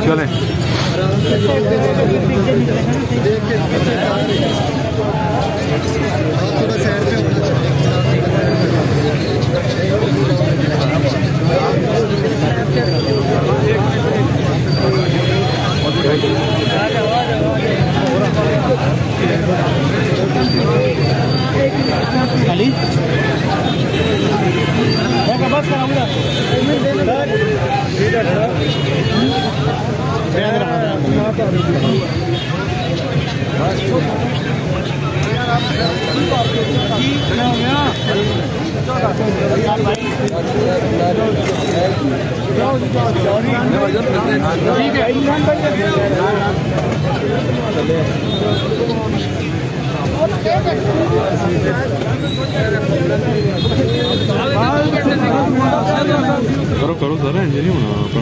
चले करो करो सर इंजन ही होना अपना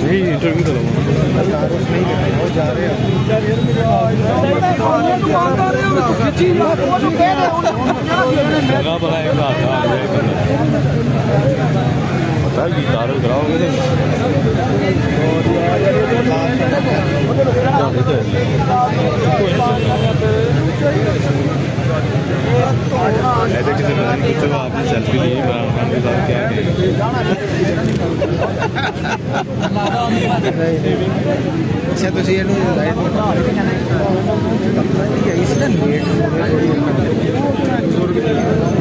नहीं इंटरव्यू करो जगह बनाए पता है तारल कराओगे ऐसे किसी पता नहीं कुछ आपने सेल्फी ली इमरान खान के साथ क्या अच्छा तो ये